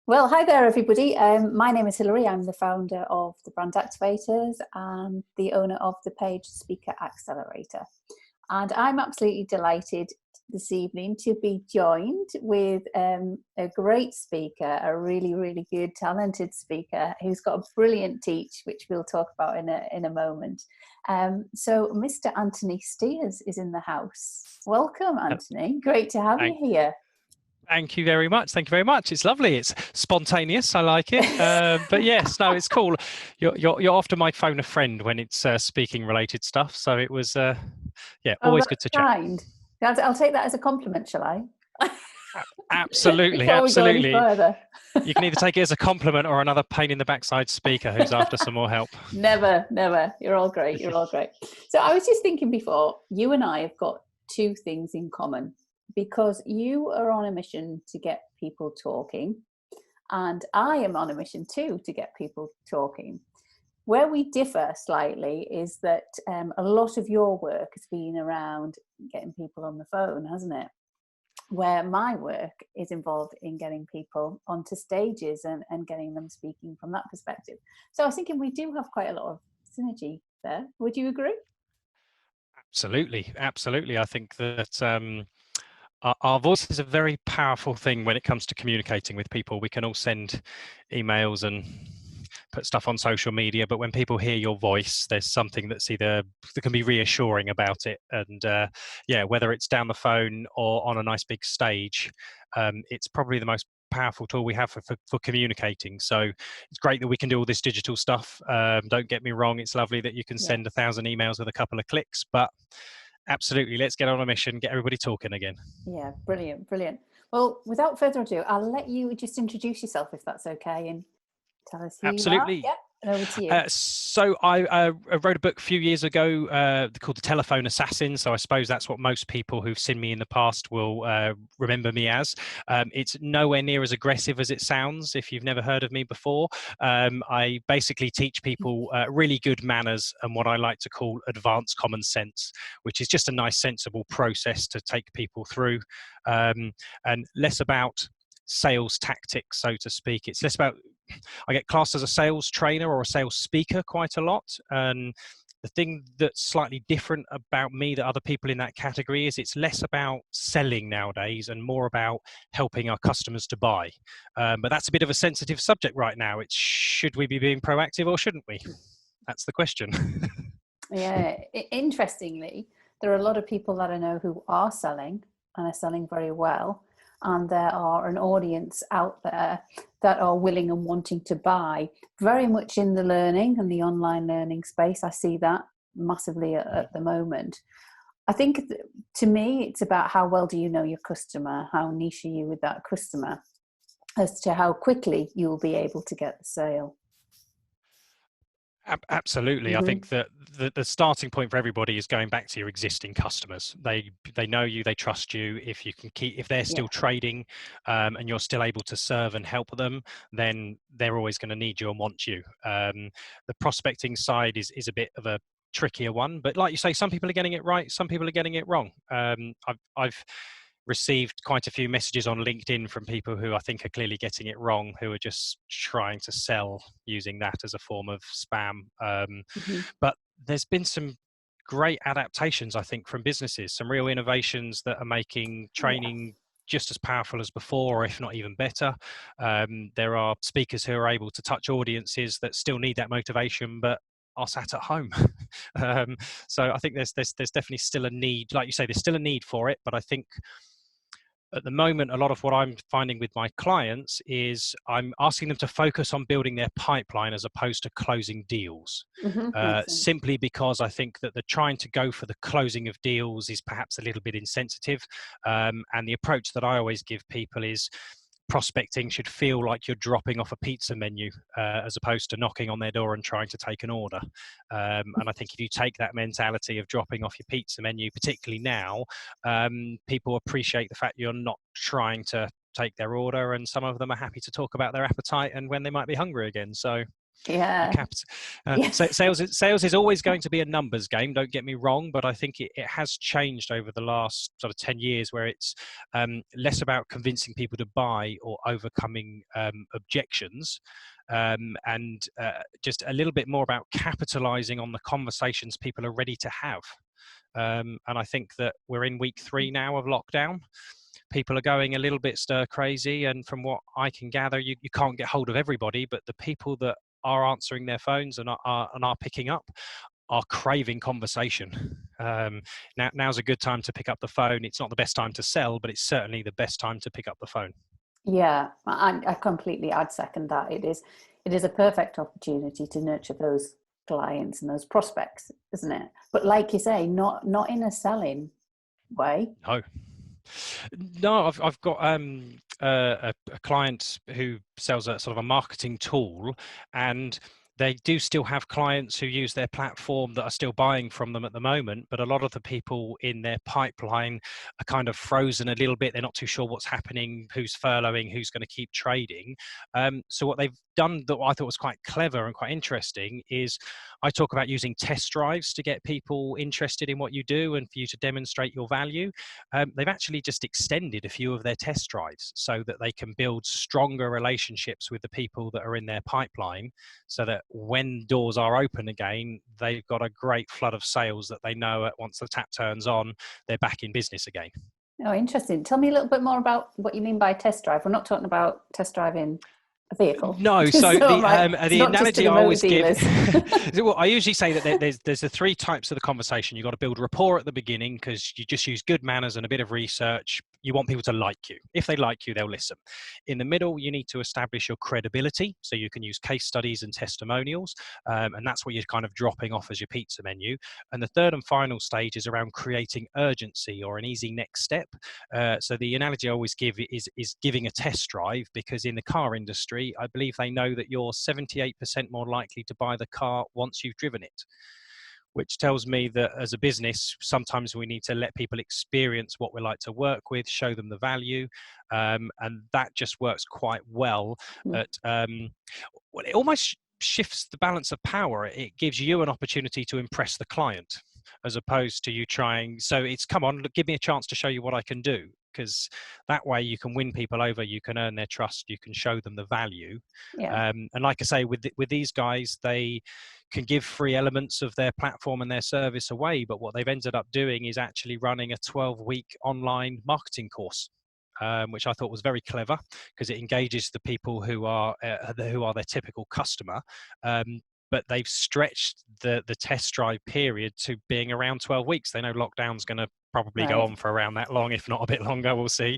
Well, hi there, everybody. My name is Hilary. I'm the founder of the Brand Activators and the owner of the Page Speaker Accelerator. And I'm absolutely delighted this evening to be joined with a great speaker, a really, really good, talented speaker who's got a brilliant teach, which we'll talk about in a moment. So Mr. Anthony Stears is in the house. Welcome, Anthony. Great to have you here. Thank you very much. Thank you very much. It's lovely. It's spontaneous. I like it. But yes, no, it's cool. You're often my phone a friend when it's speaking related stuff. So it was, always good to kind. Chat. I'll take that as a compliment, shall I? Absolutely, absolutely. You can either take it as a compliment or another pain in the backside speaker who's after some more help. Never. You're all great. You're all great. So I was just thinking before, you and I have got two things in common. Because you are on a mission to get people talking, and I am on a mission too to get people talking. Where we differ slightly is that a lot of your work has been around getting people on the phone, hasn't it? Where my work is involved in getting people onto stages and getting them speaking from that perspective. So I was thinking we do have quite a lot of synergy there. Would you agree? Absolutely. I think that our voice is a very powerful thing when it comes to communicating with people. We can all send emails and put stuff on social media, but when people hear your voice, there's something that can be reassuring about it. And whether it's down the phone or on a nice big stage, it's probably the most powerful tool we have for communicating. So it's great that we can do all this digital stuff. Don't get me wrong, it's lovely that you can send 1,000 emails with a couple of clicks, but absolutely, let's get on a mission, get everybody talking again. Yeah, brilliant. Well, without further ado, I'll let you just introduce yourself, if that's okay, and tell us who you are. Yeah, and over to you. So I wrote a book a few years ago called The Telephone Assassin. So I suppose that's what most people who've seen me in the past will remember me as. It's nowhere near as aggressive as it sounds if you've never heard of me before. I basically teach people really good manners and what I like to call advanced common sense, which is just a nice, sensible process to take people through, and less about sales tactics, so to speak. It's less about, I get classed as a sales trainer or a sales speaker quite a lot. And the thing that's slightly different about me that other people in that category is it's less about selling nowadays and more about helping our customers to buy. But that's a bit of a sensitive subject right now. It's, should we be being proactive or shouldn't we? That's the question. Yeah, interestingly, there are a lot of people that I know who are selling and are selling very well. And there are an audience out there that are willing and wanting to buy, very much in the learning and the online learning space. I see that massively at the moment. I think to me, it's about how well do you know your customer, how niche are you with that customer, as to how quickly you will be able to get the sale. Absolutely. Mm-hmm. I think that the starting point for everybody is going back to your existing customers. They know you, they trust you. If they're still trading and you're still able to serve and help them, then they're always going to need you and want you. The prospecting side is a bit of a trickier one, but like you say, some people are getting it right, some people are getting it wrong. I've received quite a few messages on LinkedIn from people who I think are clearly getting it wrong, who are just trying to sell using that as a form of spam. But there's been some great adaptations, I think, from businesses, some real innovations that are making training just as powerful as before, if not even better. There are speakers who are able to touch audiences that still need that motivation, but are sat at home. So I think there's definitely still a need. Like you say, there's still a need for it, but I think at the moment, a lot of what I'm finding with my clients is I'm asking them to focus on building their pipeline as opposed to closing deals. Simply because I think that the trying to go for the closing of deals is perhaps a little bit insensitive. And the approach that I always give people is prospecting should feel like you're dropping off a pizza menu as opposed to knocking on their door and trying to take an order. And I think if you take that mentality of dropping off your pizza menu, particularly now, people appreciate the fact you're not trying to take their order, and some of them are happy to talk about their appetite and when they might be hungry again. So Yeah. Yeah. Sales is always going to be a numbers game, don't get me wrong, but I think it has changed over the last sort of 10 years, where it's less about convincing people to buy or overcoming objections, and just a little bit more about capitalizing on the conversations people are ready to have. And I think that we're in week 3 now of lockdown. People are going a little bit stir crazy, and from what I can gather, you can't get hold of everybody, but the people that are answering their phones and are picking up are craving conversation. Now's a good time to pick up the phone. It's not the best time to sell, but it's certainly the best time to pick up the phone. Yeah, I'd second that. It is a perfect opportunity to nurture those clients and those prospects, isn't it? But like you say, not in a selling way. No, I've got a client who sells a sort of a marketing tool, and they do still have clients who use their platform that are still buying from them at the moment, but a lot of the people in their pipeline are kind of frozen a little bit. They're not too sure what's happening, who's furloughing, who's going to keep trading. So what they've done that I thought was quite clever and quite interesting is I talk about using test drives to get people interested in what you do and for you to demonstrate your value. They've actually just extended a few of their test drives so that they can build stronger relationships with the people that are in their pipeline, so that when doors are open again, they've got a great flood of sales that they know once the tap turns on, they're back in business again. Oh, interesting. Tell me a little bit more about what you mean by test drive. We're not talking about test driving a vehicle. No, so the analogy I always give, well, I usually say that there's the 3 types of the conversation. You've got to build rapport at the beginning, because you just use good manners and a bit of research. You want people to like you. If they like you, they'll listen. In the middle, you need to establish your credibility, so you can use case studies and testimonials, and that's what you're kind of dropping off as your pizza menu. And the third and final stage is around creating urgency or an easy next step. So the analogy I always give is giving a test drive, because in the car industry, I believe they know that you're 78% more likely to buy the car once you've driven it, which tells me that as a business, sometimes we need to let people experience what we like to work with, show them the value, and that just works quite well. It almost shifts the balance of power. It gives you an opportunity to impress the client, as opposed to you trying. So it's, come on, give me a chance to show you what I can do, because that way you can win people over, you can earn their trust, you can show them the value. And like I say, with these guys, they can give free elements of their platform and their service away, but what they've ended up doing is actually running a 12-week online marketing course, which I thought was very clever, because it engages the people who are their typical customer. But they've stretched the test drive period to being around 12 weeks. They know lockdown's going to probably go on for around that long, if not a bit longer, we'll see.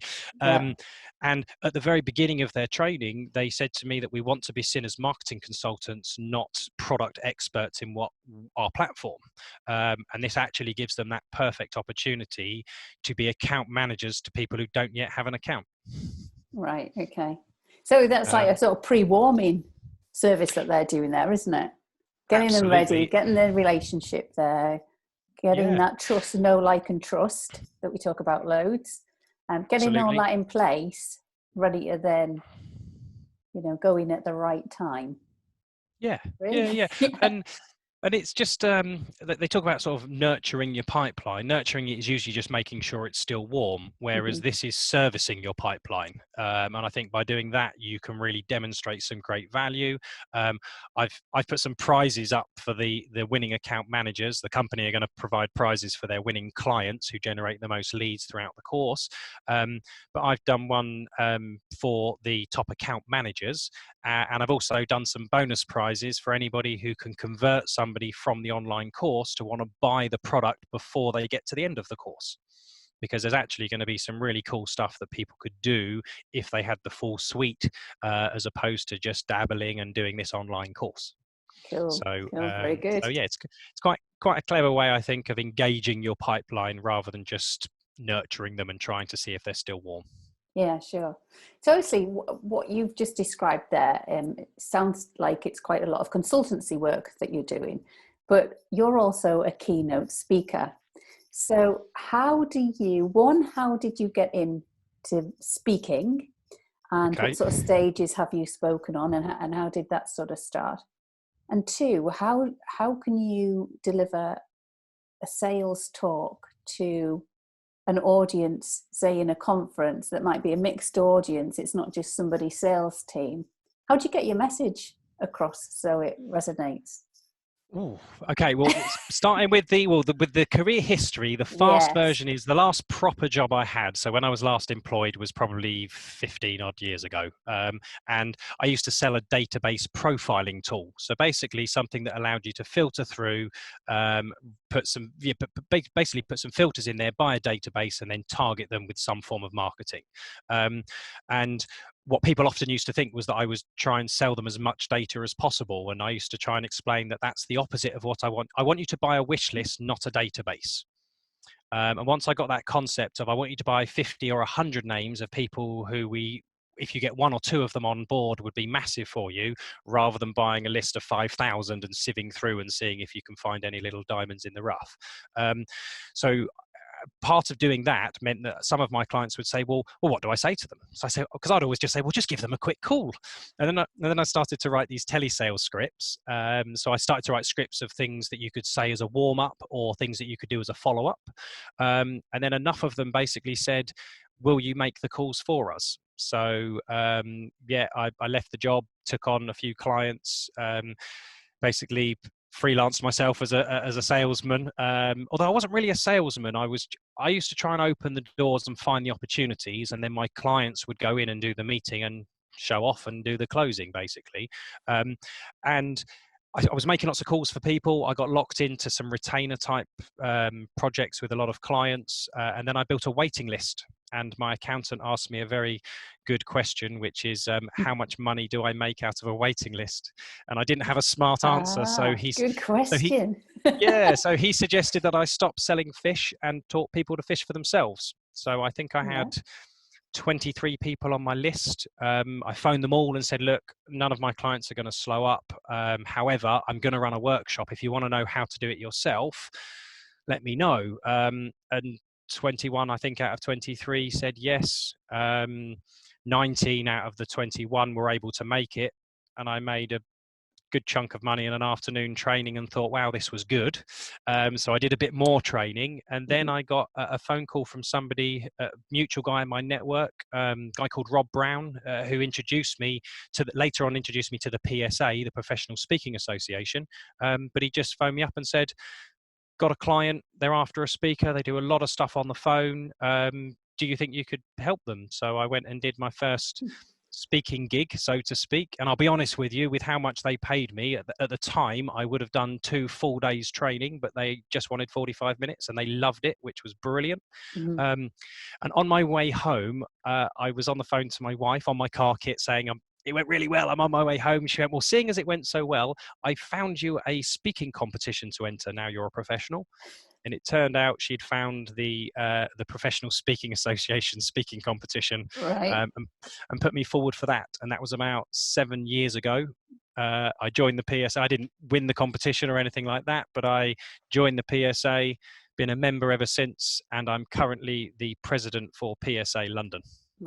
And at the very beginning of their training, they said to me that we want to be seen as marketing consultants, not product experts in what our platform. And this actually gives them that perfect opportunity to be account managers to people who don't yet have an account. Right, okay. So that's like a sort of pre-warming service that they're doing there, isn't it? Getting them ready, getting their relationship there, getting that trust, know, like and trust that we talk about loads, getting all that in place, ready to then, go in at the right time. Yeah. And it's just, they talk about sort of nurturing your pipeline. Nurturing it is usually just making sure it's still warm, whereas this is servicing your pipeline. And I think by doing that, you can really demonstrate some great value. I've put some prizes up for the winning account managers. The company are going to provide prizes for their winning clients who generate the most leads throughout the course. But I've done one for the top account managers. And I've also done some bonus prizes for anybody who can convert somebody from the online course to want to buy the product before they get to the end of the course. Because there's actually going to be some really cool stuff that people could do if they had the full suite, as opposed to just dabbling and doing this online course. Cool. So, very good. So yeah, it's quite a clever way, I think, of engaging your pipeline rather than just nurturing them and trying to see if they're still warm. Yeah, sure. So obviously what you've just described there, it sounds like it's quite a lot of consultancy work that you're doing, but you're also a keynote speaker. So how did you get into speaking, and what sort of stages have you spoken on, and how did that sort of start? And two, how can you deliver a sales talk to an audience, say in a conference that might be a mixed audience? It's not just somebody's sales team. How do you get your message across so it resonates? Ooh, okay, well, starting with the career history, the fast Yes. version is the last proper job I had. So when I was last employed was probably 15 odd years ago. And I used to sell a database profiling tool. So basically something that allowed you to filter through, basically put some filters in there, buy a database, and then target them with some form of marketing. And what people often used to think was that I was trying to sell them as much data as possible. And I used to try and explain that that's the opposite of what I want. I want you to buy a wish list, not a database. And once I got that concept of I want you to buy 50 or 100 names of people who if you get one or two of them on board, would be massive for you, rather than buying a list of 5,000 and sieving through and seeing if you can find any little diamonds in the rough. So part of doing that meant that some of my clients would say, well, what do I say to them? So I say, because I'd always just say, well, just give them a quick call. And then I started to write these telesales scripts. So I started to write scripts of things that you could say as a warm up or things that you could do as a follow up. And then enough of them basically said, will you make the calls for us? So I left the job, took on a few clients, basically freelanced myself as a salesman. Although I wasn't really a salesman, I used to try and open the doors and find the opportunities, and then my clients would go in and do the meeting and show off and do the closing, basically. And I was making lots of calls for people. I got locked into some retainer type projects with a lot of clients, and then I built a waiting list. And my accountant asked me a very good question, which is, how much money do I make out of a waiting list? And I didn't have a smart answer. Good question. So he suggested that I stop selling fish and taught people to fish for themselves. So I think I had 23 people on my list. I phoned them all and said, look, none of my clients are going to slow up. However, I'm going to run a workshop. If you want to know how to do it yourself, let me know. And 21, I think, out of 23 said yes. 19 out of the 21 were able to make it. And I made a good chunk of money in an afternoon training and thought, wow, this was good. So I did a bit more training. And then I got a phone call from somebody, a mutual guy in my network, a guy called Rob Brown, who later on introduced me to the PSA, the Professional Speaking Association. But he just phoned me up and said, got a client, they're after a speaker, they do a lot of stuff on the phone. Do you think you could help them? So I went and did my first speaking gig, so to speak. And I'll be honest with you, with how much they paid me at the time, I would have done 2 full days training, but they just wanted 45 minutes and they loved it, which was brilliant. And on my way home, I was on the phone to my wife on my car kit saying, it went really well, I'm on my way home. She went, well, seeing as it went so well, I found you a speaking competition to enter. Now you're a professional. And it turned out she'd found the Professional Speaking Association speaking competition, and put me forward for that. And that was about 7 years ago. I joined the PSA. I didn't win the competition or anything like that, but I joined the PSA, been a member ever since, and I'm currently the president for PSA London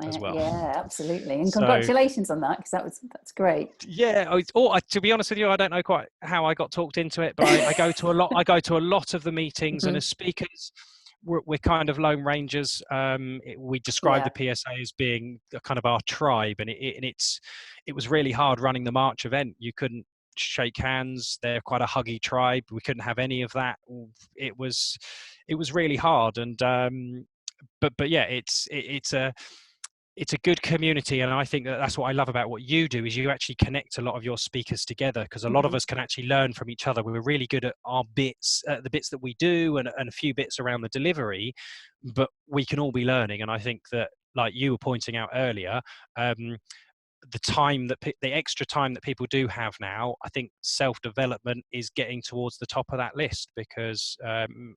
as well. Yeah, absolutely. And congratulations on that, because that's great. Yeah. To be honest with you, I don't know quite how I got talked into it, but I go to a lot of the meetings, and as speakers, we're kind of lone rangers. We describe the PSA as being kind of our tribe, and it was really hard running the March event. You couldn't shake hands. They're quite a huggy tribe. We couldn't have any of that. It was really hard. And but yeah, it's a good community, and I think that's what I love about what you do, is you actually connect a lot of your speakers together, because a lot of us can actually learn from each other. We're really good at our bits, the bits that we do, and a few bits around the delivery, but we can all be learning. And I think that, like you were pointing out earlier, the extra time that people do have now, I think self-development is getting towards the top of that list, because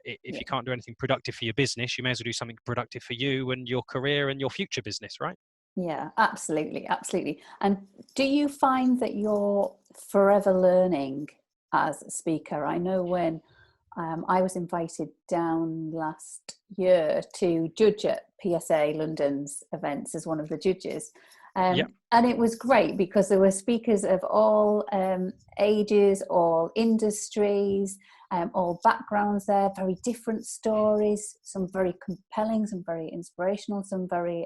if you can't do anything productive for your business, you may as well do something productive for you and your career and your future business, right? Yeah, absolutely. And do you find that you're forever learning as a speaker? I know when I was invited down last year to judge at PSA London's events as one of the judges, Yep. And it was great because there were speakers of all ages, all industries, all backgrounds there, very different stories, some very compelling, some very inspirational, some very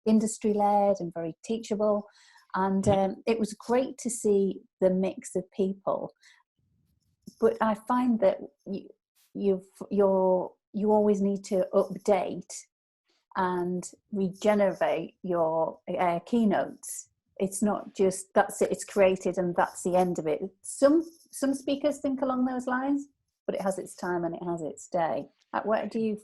industry-led and very teachable. And it was great to see the mix of people. But I find that you always need to update and regenerate your keynotes. It's not just that's it, it's created and that's the end of it. Some speakers think along those lines, but it has its time and it has its day. Where do you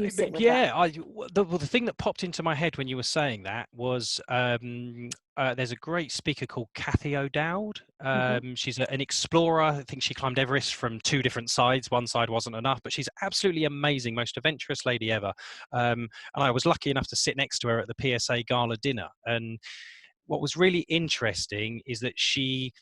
sit with that? The thing that popped into my head when you were saying that was there's a great speaker called Kathy O'Dowd. She's an explorer. I think she climbed Everest from 2 different sides. One side wasn't enough, but she's absolutely amazing, most adventurous lady ever. And I was lucky enough to sit next to her at the PSA gala dinner. And what was really interesting is that she's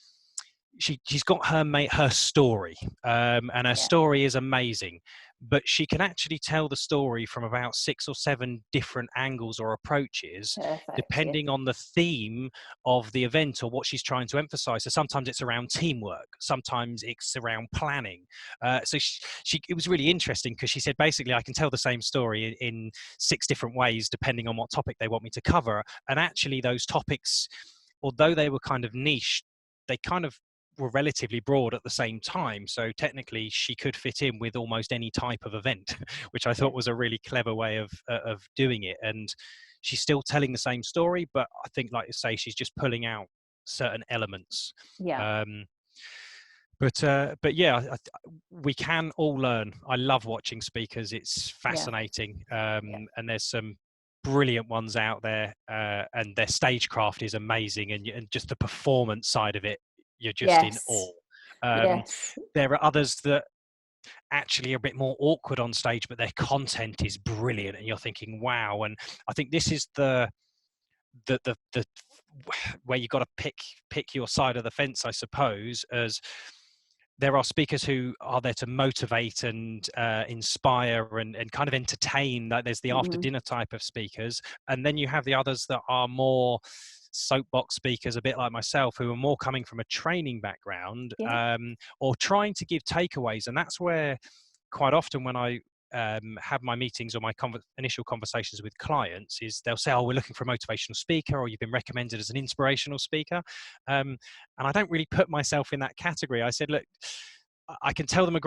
got her story, and her story is amazing, but she can actually tell the story from about 6 or 7 different angles or approaches. Perfect, depending on the theme of the event or what she's trying to emphasize. So sometimes it's around teamwork, sometimes it's around planning. So it was really interesting because she said, basically, I can tell the same story in 6 different ways depending on what topic they want me to cover. And actually those topics, although they were kind of niche, they kind of were relatively broad at the same time. So technically she could fit in with almost any type of event, which I thought was a really clever way of doing it. And she's still telling the same story, but I think, like you say, she's just pulling out certain elements. But yeah, we can all learn. I love watching speakers. It's fascinating. And there's some brilliant ones out there, and their stagecraft is amazing, and just the performance side of it, you're just in awe. There are others that actually are a bit more awkward on stage, but their content is brilliant, and you're thinking, wow. And I think this is the where you've got to pick your side of the fence, I suppose, as there are speakers who are there to motivate and inspire and kind of entertain. Like there's the after dinner type of speakers, and then you have the others that are more soapbox speakers, a bit like myself, who are more coming from a training background, or trying to give takeaways. And that's where quite often when I have my meetings or my initial conversations with clients, is they'll say, oh, we're looking for a motivational speaker, or you've been recommended as an inspirational speaker. And I don't really put myself in that category. I said, look, I can tell them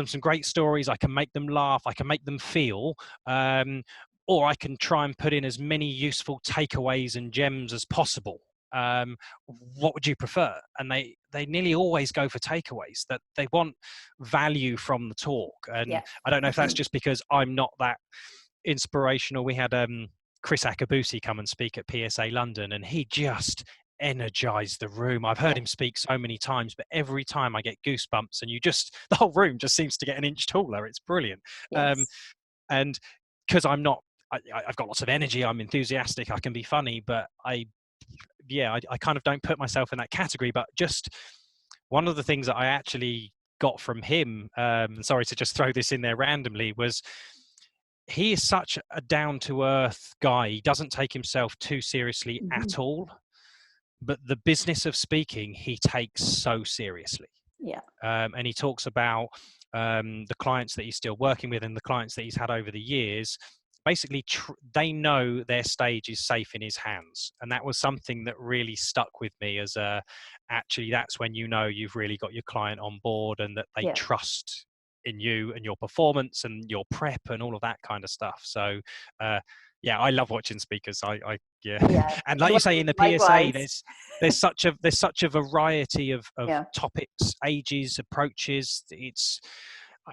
some great stories. I can make them laugh. I can make them feel, or I can try and put in as many useful takeaways and gems as possible. What would you prefer? And they nearly always go for takeaways, that they want value from the talk. And I don't know if that's just because I'm not that inspirational. We had Chris Akabusi come and speak at PSA London, and he just energized the room. I've heard him speak so many times, but every time I get goosebumps, and the whole room just seems to get an inch taller. It's brilliant. And because I've got lots of energy, I'm enthusiastic, I can be funny, but I kind of don't put myself in that category. But just one of the things that I actually got from him, sorry to just throw this in there randomly, was he is such a down-to-earth guy. He doesn't take himself too seriously at all, but the business of speaking he takes so seriously. And he talks about the clients that he's still working with and the clients that he's had over the years. Basically, they know their stage is safe in his hands. And that was something that really stuck with me, as actually that's when you know you've really got your client on board, and that they trust in you and your performance and your prep and all of that kind of stuff. So I love watching speakers. And like you say, in the PSA, there's such a variety of topics, ages, approaches.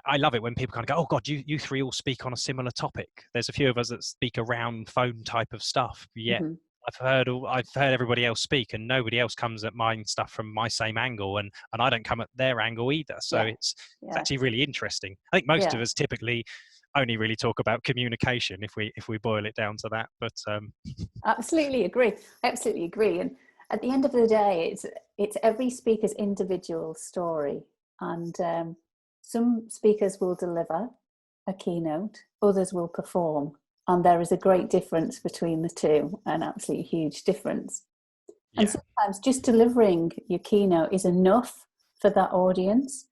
I love it when people kind of go, oh God, you 3 all speak on a similar topic. There's a few of us that speak around phone type of stuff. I've heard everybody else speak, and nobody else comes at my stuff from my same angle, and I don't come at their angle either. So it's actually really interesting. I think most of us typically only really talk about communication if we boil it down to that. But absolutely agree. I absolutely agree. And at the end of the day, it's every speaker's individual story. And some speakers will deliver a keynote, others will perform. And there is a great difference between the two, an absolutely huge difference. And Yeah. sometimes just delivering your keynote is enough for that audience.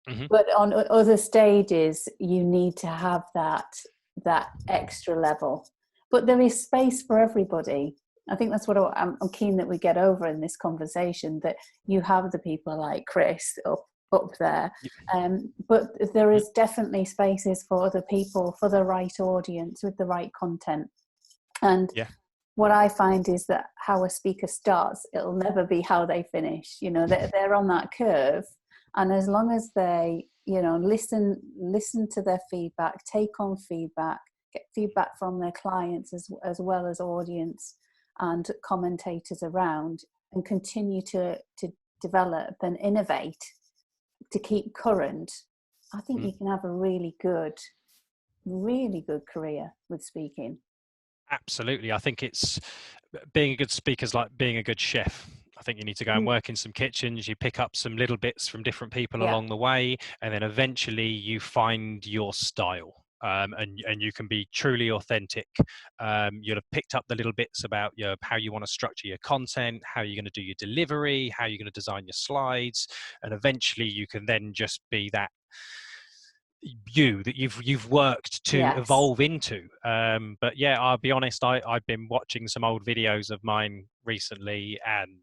Mm-hmm. But on other stages, you need to have that extra level. But there is space for everybody. I think that's what I'm keen that we get over in this conversation, that you have the people like Chris up there. But there is definitely spaces for other people, for the right audience, with the right content. And Yeah. what I find is that how a speaker starts, it'll never be how they finish. You know, they're on that curve. And as long as they, you know, listen to their feedback, take on feedback, get feedback from their clients as well as audience and commentators around, and continue to develop and innovate to keep current, I think you can have a really good career with speaking. Absolutely. I think it's being a good speaker is like being a good chef. I think you need to go and work in some kitchens, you pick up some little bits from different people along the way, and then eventually you find your style. And you can be truly authentic. You'll have picked up the little bits about how you want to structure your content, how you're going to do your delivery, how you're going to design your slides, and eventually you can then just be that you that you've worked to evolve into. But yeah, I'll be honest, I've been watching some old videos of mine recently, and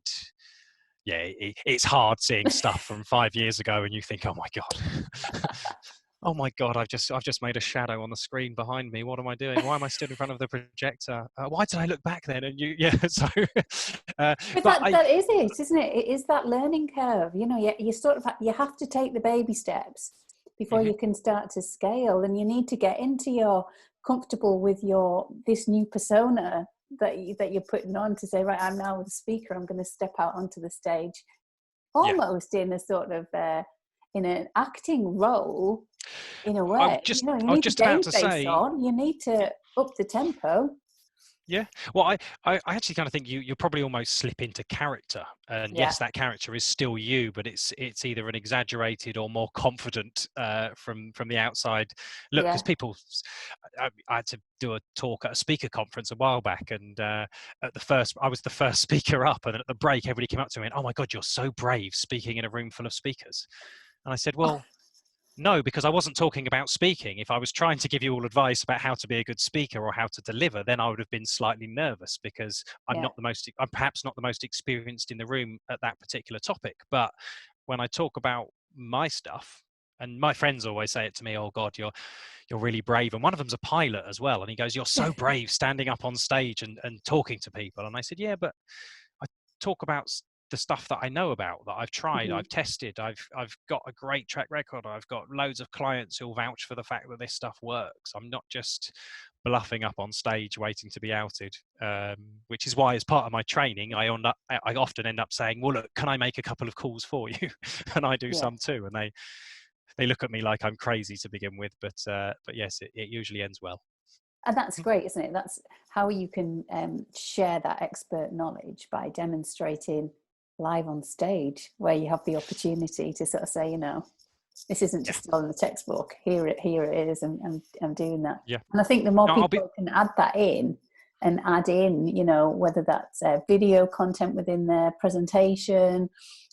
yeah, it's hard seeing stuff from 5 years ago and you think, oh my god. Oh my god, I've just made a shadow on the screen behind me. What am I doing? Why am I stood in front of the projector? Why did I look back then? And so but that is it, isn't it? It is that learning curve. You know, you sort of you have to take the baby steps before you can start to scale, and you need to get into your comfortable with this new persona that you're putting on, to say, right, I'm now the speaker, I'm going to step out onto the stage almost in a sort of in an acting role, in a way. You know, you need to game face on, you need to up the tempo. Yeah, well, I actually kind of think you'll probably almost slip into character, and yes, that character is still you, but it's either an exaggerated or more confident from the outside look. Because people, I had to do a talk at a speaker conference a while back, and I was the first speaker up, and at the break, everybody came up to me and, "Oh my God, you're so brave speaking in a room full of speakers," and I said, "Well." No, because I wasn't talking about speaking. If I was trying to give you all advice about how to be a good speaker or how to deliver, then I would have been slightly nervous, because I'm perhaps not the most experienced in the room at that particular topic. But when I talk about my stuff, and my friends always say it to me, "Oh God, you're really brave." And one of them's a pilot as well. And he goes, "You're so brave standing up on stage and talking to people." And I said, "Yeah, but I talk about the stuff that I know about, that I've tried, I've tested, I've got a great track record, I've got loads of clients who'll vouch for the fact that this stuff works. I'm not just bluffing up on stage waiting to be outed," which is why, as part of my training, I often end up saying, "Well, look, can I make a couple of calls for you?" And I do some too, and they look at me like I'm crazy to begin with, but yes, it usually ends well. And that's great, isn't it? That's how you can share that expert knowledge, by demonstrating live on stage, where you have the opportunity to sort of say, you know, this isn't just all in the textbook. Here it is, and I'm doing that. Yeah. And I think the more people can add that in, and add in, you know, whether that's video content within their presentation,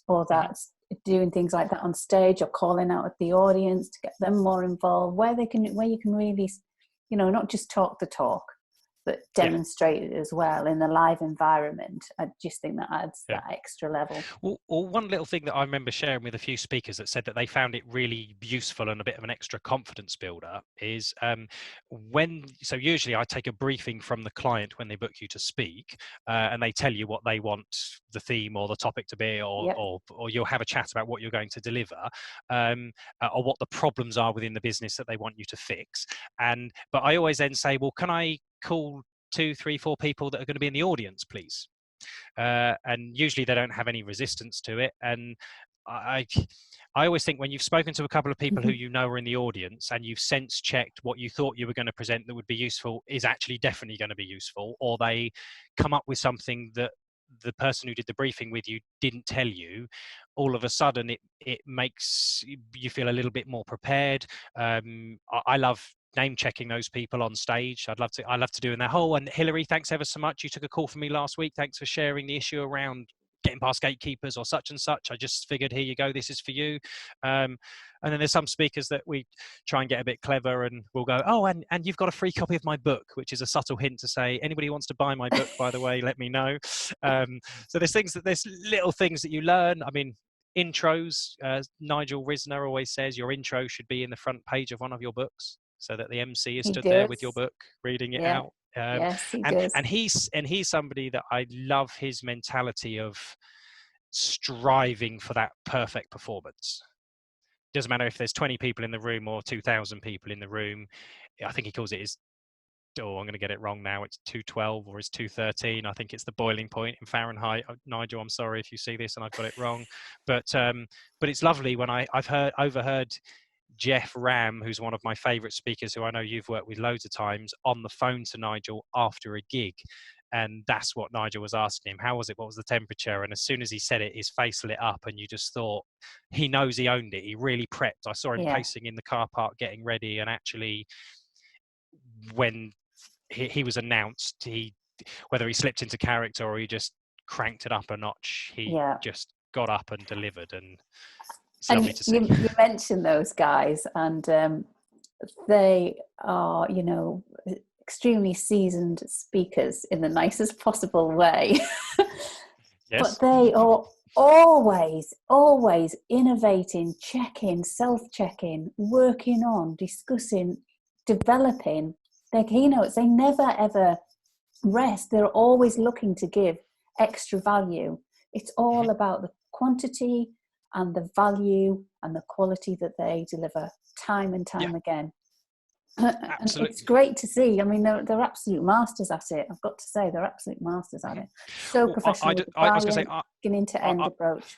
or that's doing things like that on stage, or calling out at the audience to get them more involved, where you can really, you know, not just talk the talk, but demonstrate it as well in the live environment. I just think that adds that extra level. Well, one little thing that I remember sharing with a few speakers that said that they found it really useful and a bit of an extra confidence builder is so usually I take a briefing from the client when they book you to speak, and they tell you what they want the theme or the topic to be, or you'll have a chat about what you're going to deliver, or what the problems are within the business that they want you to fix. But I always then say, well, can I call 2, 3, 4 people that are going to be in the audience, please? And usually they don't have any resistance to it. And I always think, when you've spoken to a couple of people who you know are in the audience, and you've sense checked what you thought you were going to present that would be useful is actually definitely going to be useful, or they come up with something that the person who did the briefing with you didn't tell you, all of a sudden it makes you feel a little bit more prepared. I love name checking those people on stage. I love to doing that. Oh, and Hillary, thanks ever so much. You took a call from me last week. Thanks for sharing the issue around getting past gatekeepers or such and such. I just figured, here you go, this is for you. And then there's some speakers that we try and get a bit clever, and we'll go, oh, and you've got a free copy of my book, which is a subtle hint to say, anybody who wants to buy my book, by the way, let me know. So there's little things that you learn. I mean, intros, Nigel Risner always says your intro should be in the front page of one of your books, so that the MC is stood there with your book, reading it out. Yes, he does. And he's somebody that I love, his mentality of striving for that perfect performance. Doesn't matter if there's 20 people in the room or 2,000 people in the room. I think he calls it I'm going to get it wrong now. It's 212 or it's 213. I think it's the boiling point in Fahrenheit. Nigel, I'm sorry if you see this and I've got it wrong. But it's lovely when I've overheard Jeff Ram, who's one of my favorite speakers, who I know you've worked with loads of times, on the phone to Nigel after a gig. And that's what Nigel was asking him. How was it? What was the temperature? And as soon as he said it, his face lit up, and you just thought, he knows he owned it. He really prepped. I saw him pacing in the car park, getting ready. And actually, when he was announced, whether he slipped into character or he just cranked it up a notch, he just got up and delivered. And it's lovely to see. You mentioned those guys, and they are, extremely seasoned speakers in the nicest possible way. Yes. But they are always innovating, checking, self-checking, working on, discussing, developing their keynotes. They never ever rest. They're always looking to give extra value. It's all about the quantity and the value and the quality that they deliver time and time again. Absolutely. And it's great to see. I mean, they're absolute masters at it. I've got to say, they're absolute masters at it. So professional, I was going to say, beginning to end approach.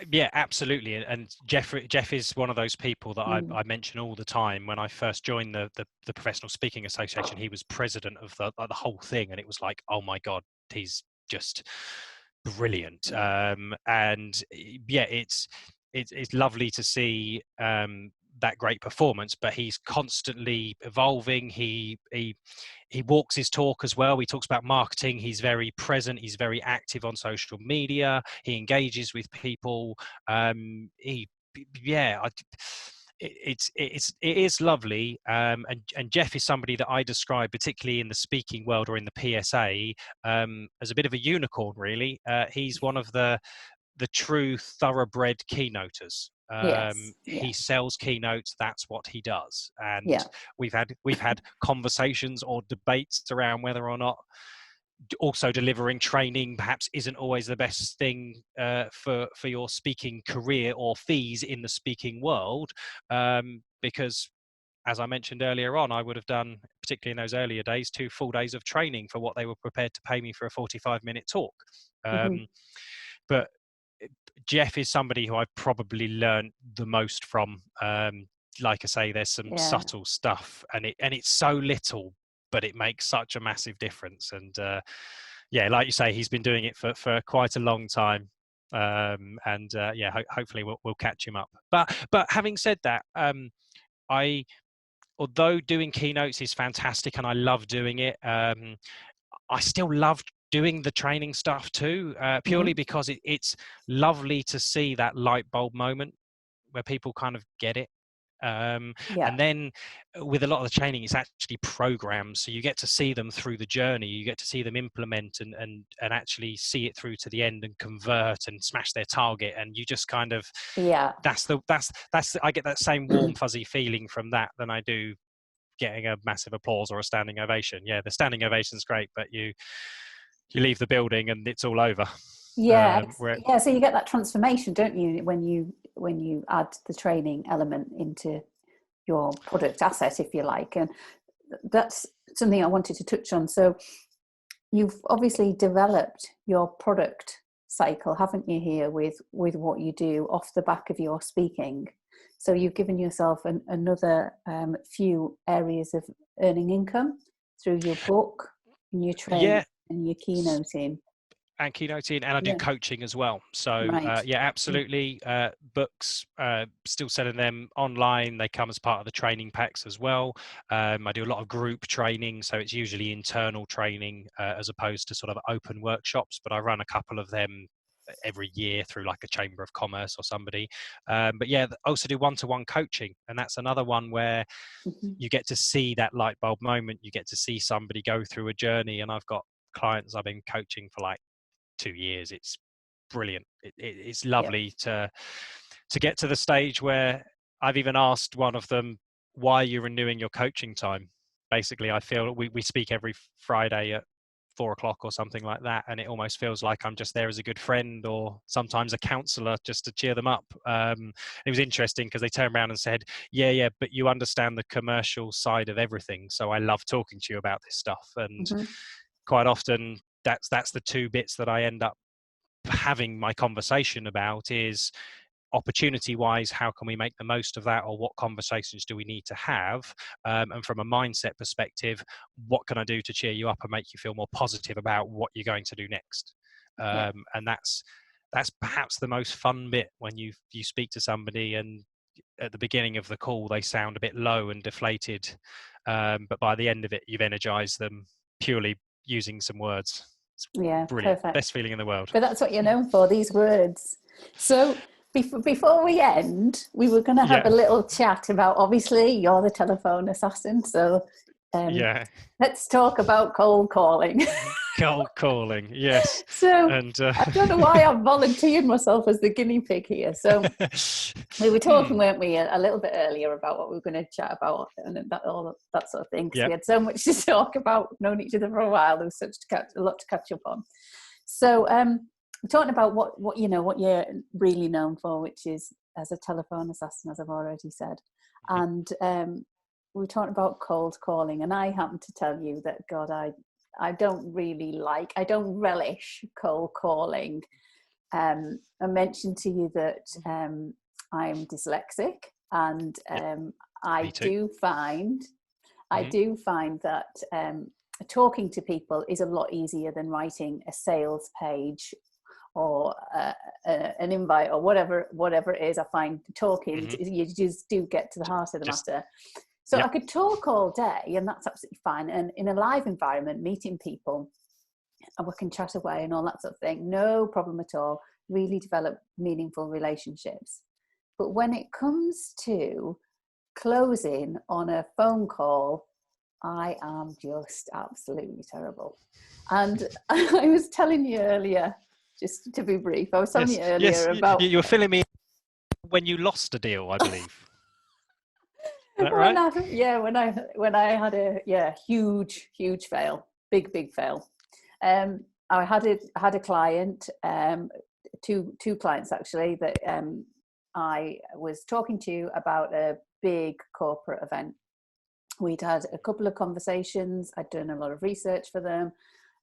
Yeah, absolutely. And Jeff is one of those people that I mention all the time. When I first joined the Professional Speaking Association, he was president of the whole thing, and it was like, oh my God, he's just brilliant. And yeah, it's lovely to see that great performance, but he's constantly evolving. He walks his talk as well. He talks about marketing. He's very present. He's very active on social media. He engages with people. It is lovely. And Jeff is somebody that I describe, particularly in the speaking world or in the PSA, as a bit of a unicorn, really. He's one of the true thoroughbred keynoters. He sells keynotes. That's what he does. And we've had conversations or debates around whether or not also delivering training perhaps isn't always the best thing for your speaking career or fees in the speaking world, because as I mentioned earlier on, I would have done, particularly in those earlier days, 2 full days of training for what they were prepared to pay me for a 45-minute talk. But Jeff is somebody who I've probably learned the most from. Like I say, there's some subtle stuff, and it's so little, but it makes such a massive difference. And like you say, he's been doing it for quite a long time. Hopefully we'll catch him up. But having said that, although doing keynotes is fantastic and I love doing it, I still love doing the training stuff too, purely because it's lovely to see that light bulb moment where people kind of get it. And then with a lot of the training, it's actually programs, so you get to see them through the journey. You get to see them implement and actually see it through to the end and convert and smash their target. And you just kind of that's I get that same warm fuzzy feeling from that than I do getting a massive applause or a standing ovation. Yeah, the standing ovation's great, but you leave the building and it's all over. So you get that transformation, don't you, when you add the training element into your product asset, if you like. And that's something I wanted to touch on. So you've obviously developed your product cycle, haven't you, here with what you do off the back of your speaking. So you've given yourself another few areas of earning income through your book and your training and your keynoting. and keynoting, and I do coaching as well. So yeah, absolutely. Books, still selling them online. They come as part of the training packs as well. I do a lot of group training, so it's usually internal training as opposed to sort of open workshops, but I run a couple of them every year through like a chamber of commerce or somebody. But yeah, I also do one-to-one coaching, and that's another one where you get to see that light bulb moment. You get to see somebody go through a journey, and I've got clients I've been coaching for like 2 years. It's brilliant. It's lovely to get to the stage where I've even asked one of them, why you're renewing your coaching time. Basically, I feel we speak every Friday at 4 o'clock or something like that, and it almost feels like I'm just there as a good friend, or sometimes a counselor, just to cheer them up. It was interesting because they turned around and said, yeah, but you understand the commercial side of everything, so I love talking to you about this stuff. And quite often that's the two bits that I end up having my conversation about is, opportunity wise, how can we make the most of that, or what conversations do we need to have, and from a mindset perspective, what can I do to cheer you up and make you feel more positive about what you're going to do next. And that's perhaps the most fun bit, when you speak to somebody and at the beginning of the call they sound a bit low and deflated, but by the end of it you've energized them purely using some words. It's brilliant. Perfect. Best feeling in the world. But that's what you're known for, these words. So before we end, we were going to have a little chat about, obviously you're the telephone assassin, so let's talk about cold calling. Cold calling, yes. So I don't know why I've volunteered myself as the guinea pig here. So we were talking, weren't we, a little bit earlier about what we were going to chat about and all that sort of thing, because we had so much to talk about, known each other for a while. There was a lot to catch up on. So we're talking about what you're really known for, which is as a telephone assassin, as I've already said. And we were talking about cold calling, and I happen to tell you that, God, I don't relish cold calling. I mentioned to you that I'm dyslexic, and I do find that talking to people is a lot easier than writing a sales page or an invite or whatever it is. I find talking, you just do get to the heart of the matter. So I could talk all day, and that's absolutely fine. And in a live environment, meeting people, and we can chat away and all that sort of thing, no problem at all. Really develop meaningful relationships. But when it comes to closing on a phone call, I am just absolutely terrible. And I was telling you earlier, just to be brief, I was telling you earlier about... You were filling me when you lost a deal, I believe. Is that right? When I had a huge fail, big fail. I had a client, two clients actually, that I was talking to about a big corporate event. We'd had a couple of conversations. I'd done a lot of research for them.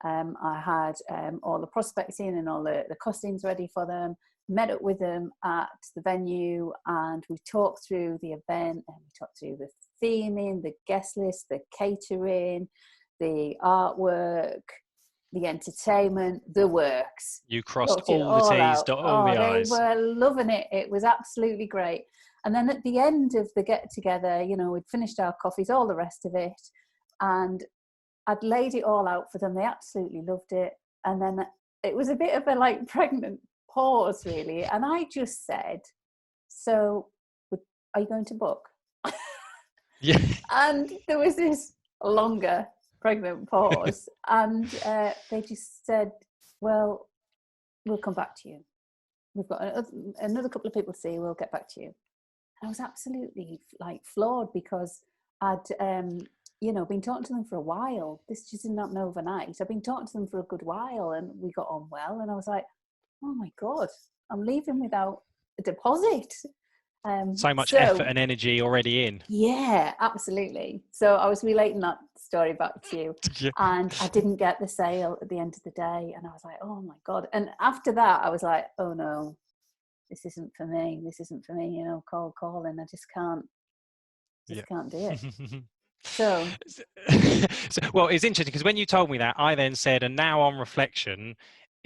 I had all the prospecting and all the costings ready for them. Met up with them at the venue, and we talked through the event, and we talked through the theming, the guest list, the catering, the artwork, the entertainment, the works. You crossed all the T's, dotted all the I's. They were loving it. It was absolutely great. And then at the end of the get together, we'd finished our coffees, all the rest of it, and I'd laid it all out for them. They absolutely loved it. And then it was a bit of a pregnant pause, really. And I just said, so are you going to book? Yeah. And there was this longer pregnant pause. And they just said, well, we'll come back to you. We've got another couple of people to see. We'll get back to you. And I was absolutely floored, because I'd, been talking to them for a while. This just didn't happen overnight. I've been talking to them for a good while, and we got on well. And I was like, oh my God, I'm leaving without a deposit. So much effort and energy already in. Yeah, absolutely. So I was relating that story back to you, and I didn't get the sale at the end of the day. And I was like, oh my God. And after that, I was like, oh no, this isn't for me. This isn't for me, cold calling. I just can't do it. So, well, it's interesting, because when you told me that, I then said, and now on reflection,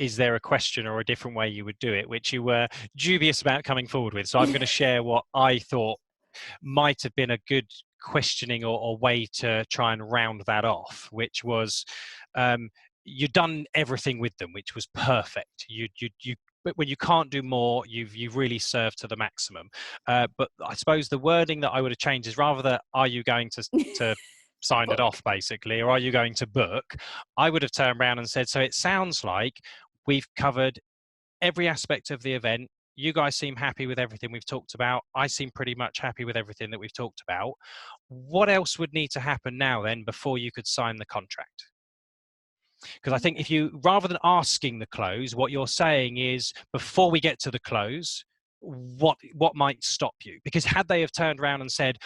is there a question or a different way you would do it, which you were dubious about coming forward with. So I'm going to share what I thought might have been a good questioning or way to try and round that off, which was, you've done everything with them, which was perfect. But when you can't do more, you've really served to the maximum. But I suppose the wording that I would have changed is, rather than "Are you going to sign it off," basically, or "Are you going to book?" I would have turned around and said, "So it sounds like we've covered every aspect of the event. You guys seem happy with everything we've talked about. I seem pretty much happy with everything that we've talked about. What else would need to happen now then before you could sign the contract?" Because I think if you, rather than asking the close, what you're saying is, before we get to the close, what might stop you? Because had they have turned around and said,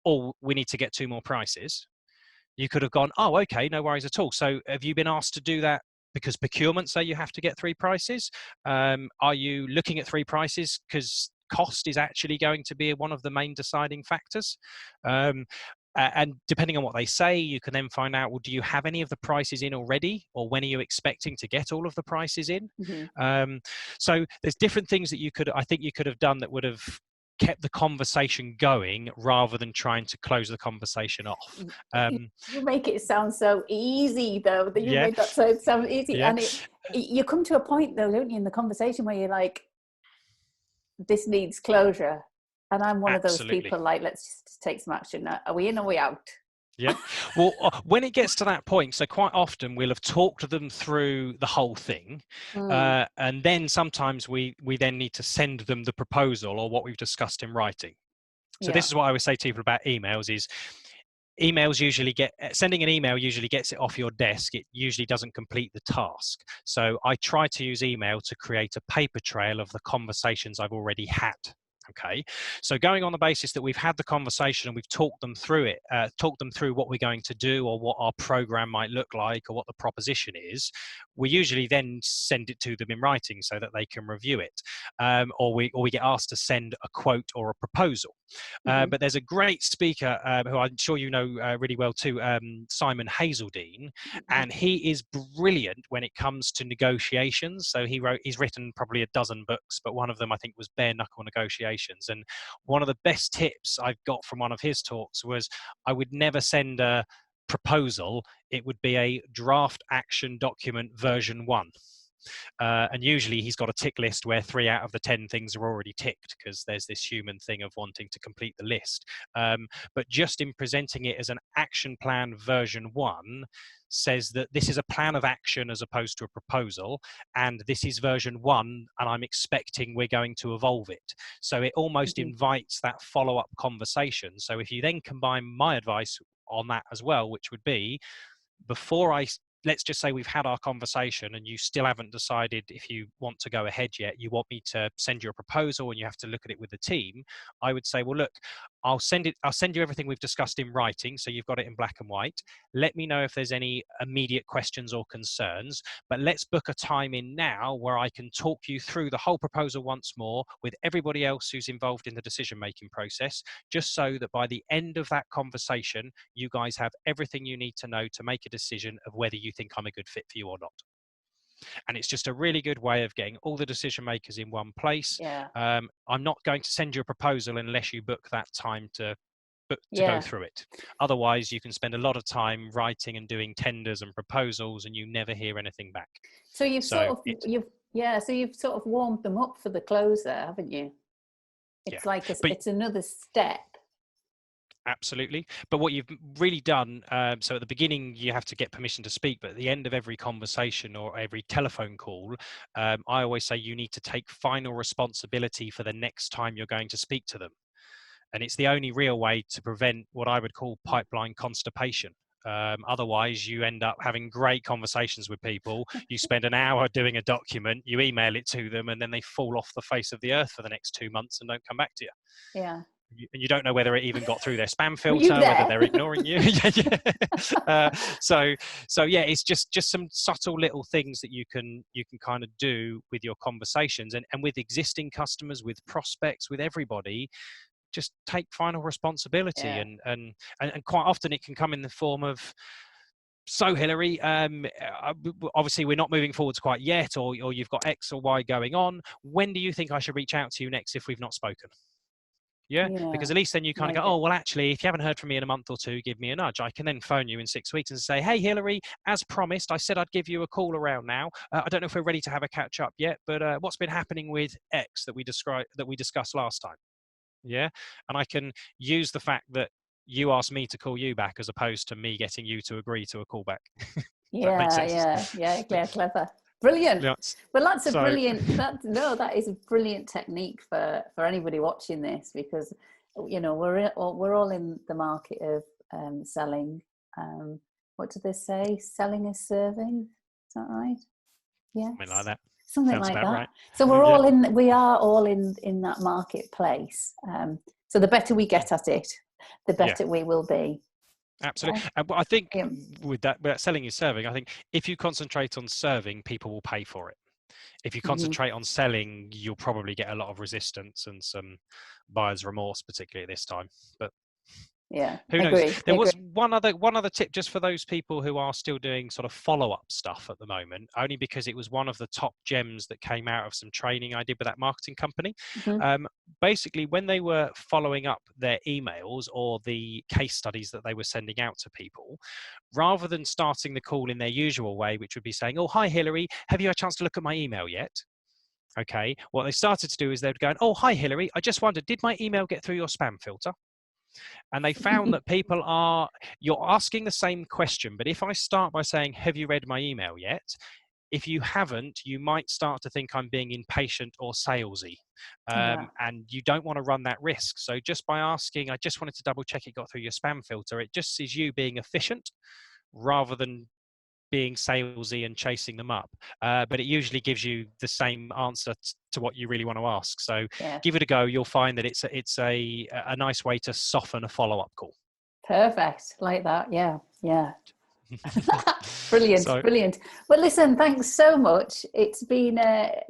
"Oh, we need to get 2 more prices," you could have gone, "Oh, okay, no worries at all. So have you been asked to do that because procurement say you have to get 3 prices? Are you looking at 3 prices because cost is actually going to be one of the main deciding factors?" And depending on what they say, you can then find out, well, do you have any of the prices in already, or when are you expecting to get all of the prices in? So there's different things that I think you could have done that would have kept the conversation going, rather than trying to close the conversation off. You make it sound so easy, though. That you made that sound easy, and you come to a point, though, don't you, in the conversation where you're like, "This needs closure," and I'm one of those people, like, let's just take some action. Are we in or are we out? Yeah. Well, when it gets to that point, so quite often we'll have talked them through the whole thing, and then sometimes we then need to send them the proposal or what we've discussed in writing. So this is what I would say to people about emails: is emails usually sending an email usually gets it off your desk. It usually doesn't complete the task. So I try to use email to create a paper trail of the conversations I've already had. Okay, so going on the basis that we've had the conversation and we've talked them through it, talked them through what we're going to do, or what our program might look like, or what the proposition is, we usually then send it to them in writing so that they can review it, or we get asked to send a quote or a proposal. But there's a great speaker who I'm sure you know really well too, Simon Hazeldine, and he is brilliant when it comes to negotiations. So he's written probably a dozen books, but one of them I think was Bare Knuckle Negotiations. And one of the best tips I've got from one of his talks was, I would never send a proposal. It would be a draft action document version 1. And usually he's got a tick list where 3 out of the 10 things are already ticked, because there's this human thing of wanting to complete the list. But just in presenting it as an action plan version 1 says that this is a plan of action as opposed to a proposal, and this is version 1, and I'm expecting we're going to evolve it. So it almost invites that follow-up conversation. So if you then combine my advice on that as well, which would be, let's just say we've had our conversation and you still haven't decided if you want to go ahead yet, you want me to send you a proposal and you have to look at it with the team, I would say, well, look, I'll send you everything we've discussed in writing, so you've got it in black and white. Let me know if there's any immediate questions or concerns, but let's book a time in now where I can talk you through the whole proposal once more with everybody else who's involved in the decision-making process, just so that by the end of that conversation, you guys have everything you need to know to make a decision of whether you think I'm a good fit for you or not. And it's just a really good way of getting all the decision makers in one place. I'm not going to send you a proposal unless you book that time to go through it. Otherwise, you can spend a lot of time writing and doing tenders and proposals, and you never hear anything back. So you've sort of warmed them up for the close there, haven't you? It's like it's another step. Absolutely. But what you've really done, so at the beginning you have to get permission to speak, but at the end of every conversation or every telephone call, I always say you need to take final responsibility for the next time you're going to speak to them. And it's the only real way to prevent what I would call pipeline constipation. Otherwise, you end up having great conversations with people. You spend an hour doing a document, you email it to them, and then they fall off the face of the earth for the next 2 months and don't come back to you. Yeah. And you don't know whether it even got through their spam filter, whether they're ignoring you. So yeah, it's just some subtle little things that you can kind of do with your conversations and with existing customers, with prospects, with everybody. Just take final responsibility, and quite often it can come in the form of, so Hilary, obviously we're not moving forwards quite yet, or you've got X or Y going on. When do you think I should reach out to you next if we've not spoken? Yeah, because at least then you kind of go, oh, well, actually, if you haven't heard from me in a month or two, give me a nudge. I can then phone you in 6 weeks and say, hey, Hilary, as promised, I said I'd give you a call around now. I don't know if we're ready to have a catch up yet, but what's been happening with X that we discussed last time? Yeah, and I can use the fact that you asked me to call you back as opposed to me getting you to agree to a call back. Yeah, clever. Brilliant. Well, that's a brilliant, that is a brilliant technique for anybody watching this, because, you know, we're all in the market of selling. What do they say? Selling is serving. Is that right? Yeah. Something like that. Something Sounds like about that. Right. So we are all in that marketplace. So the better we get at it, the better we will be. Absolutely. And I think with that selling is serving, I think if you concentrate on serving, people will pay for it. If you concentrate on selling, you'll probably get a lot of resistance and some buyer's remorse, particularly at this time. But yeah, who knows? There was one other tip just for those people who are still doing sort of follow-up stuff at the moment, only because it was one of the top gems that came out of some training I did with that marketing company. Basically, when they were following up their emails or the case studies that they were sending out to people, rather than starting the call in their usual way, which would be saying, oh, hi, Hilary, have you had a chance to look at my email yet? Okay, what they started to do is they'd go, oh, hi, Hilary, I just wondered, did my email get through your spam filter? And they found that you're asking the same question, but if I start by saying, have you read my email yet? If you haven't, you might start to think I'm being impatient or salesy. And you don't want to run that risk. So just by asking, I just wanted to double check it got through your spam filter, it just sees you being efficient rather than being salesy and chasing them up, but it usually gives you the same answer to what you really want to ask. So give it a go. You'll find that it's a nice way to soften a follow-up call. Perfect, like that. Yeah. Brilliant. Well, listen, thanks so much. It's been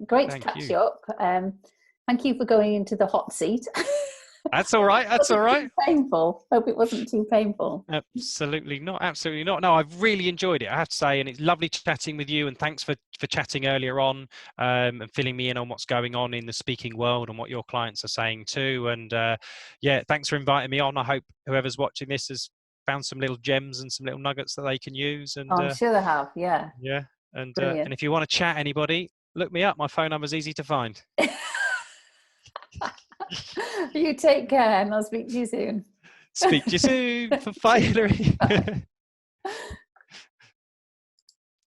great to catch up. Thank you for going into the hot seat. That's all right. That's all right. Painful. Hope it wasn't too painful. Absolutely not. Absolutely not. No, I've really enjoyed it, I have to say, and it's lovely chatting with you. And thanks for chatting earlier on and filling me in on what's going on in the speaking world and what your clients are saying too. And thanks for inviting me on. I hope whoever's watching this has found some little gems and some little nuggets that they can use. And I'm sure they have. Yeah. Yeah. And if you want to chat anybody, look me up. My phone number's easy to find. You take care, and I'll speak to you soon. Speak to you soon. Bye, Hilary.